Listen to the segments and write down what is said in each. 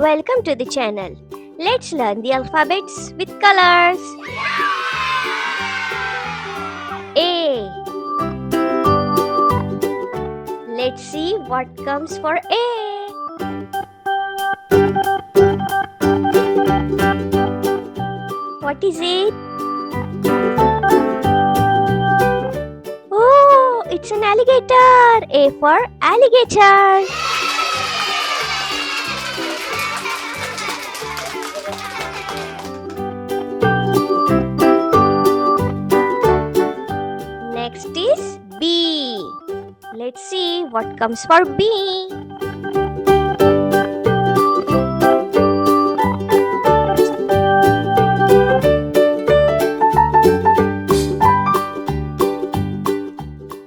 Welcome to the channel. Let's learn the alphabets with colors. A. Let's see what comes for A. What is it? Oh, it's an alligator. A for alligator. Next is B. Let's see what comes for B.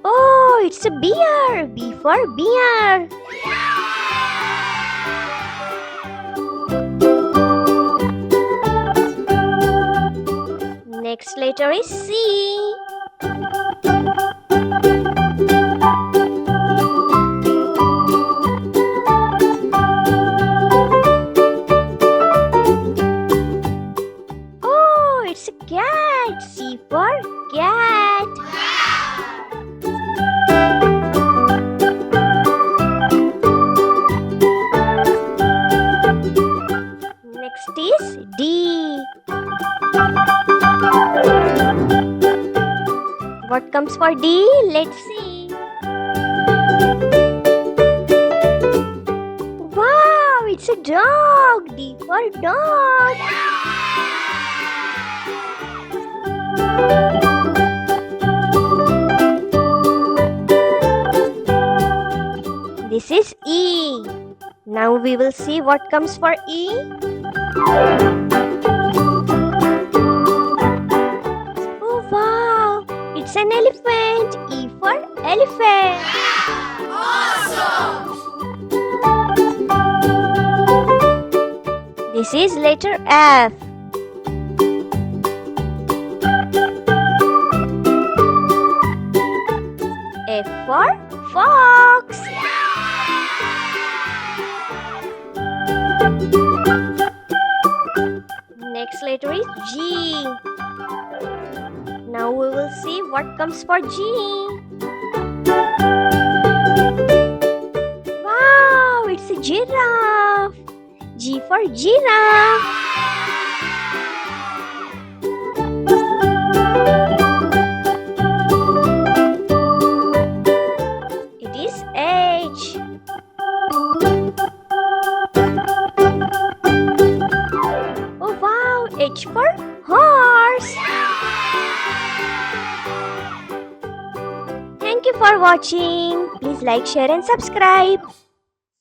Oh, it's a bear. B for bear. Next letter is C. Oh, it's a cat. C for cat. Next is D. What comes for D? Let's see. Wow, it's a dog. D for dog. This is E. Now we will see what comes for E. Oh wow, it's an elephant. E for elephant. Awesome! This is letter F. F for fox. Next letter is G. Now we will see what comes for G. Wow, it's a giraffe. G for giraffe. It is H. Oh wow, H for horse. Thank you for watching. Please like, share and subscribe.